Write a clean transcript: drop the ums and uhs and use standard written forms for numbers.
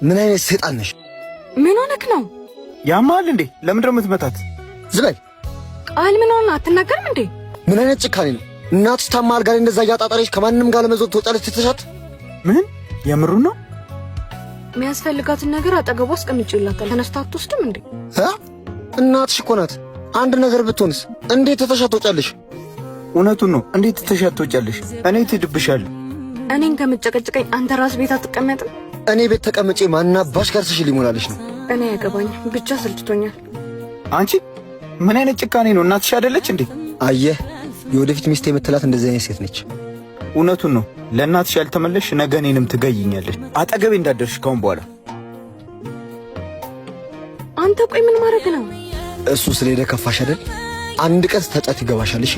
ምን አይነት ሰይጣን ነሽ? ምን ሆነክ ነው? ያማል እንዴ? ለምንድን ነው የምትመታት? ዝበል ቃል ምን ሆነ? አትናገርም እንዴ? ምን አይነት ጭካኔ ነው? እናትሽ ታማ አልጋ ላይ እንደዛ እያጣጣረች ከማንም ጋር ለመዞር ትወጣለች ትተሻት? ምን የምሩን ነው? የሚያስፈልጋትን ነገር አጠገቧ አስቀምጬላታል። ተነስታ አትወስድም እንዴ? እናትሽ እኮ ናት። አንድ ነገር ብትሆንስ እንዴት ትተሻት ትወጫለሽ? እውነቱን ነው። እንዴት ትተሻት ትወጫለሽ? እኔ ትድብሻለሁ። እኔን ከምጨቀጭቀኝ አንተ ራስ ቤት አትቀመጥም? እኔ ቤት ተቀምጬ ማናባሽ ጋር ስሽ ሊሞላልሽ ነው? እኔ ያገባኝ ብቻ ሰልችቶኛል። አንቺ ምን አይነት ጭካኔ ነው? እናትሽ አይደለች እንዴ? አየህ የወደፊት ሚስቴ የምትላት እንደዚህ አይነት ሴት ነች። እውነቱን ነው። ለእናትሽ ያልተመለሽ ነገ እኔንም ትገይኛለሽ። አጠገቤ እንዳደርሽ ካሁን በኋላ። አንተ ቆይ ምን ማድረግ ነው? እሱ ስለሄደ ከፋሽ አይደል? አንድ ቀን ተጫት ይገባሻል። እሺ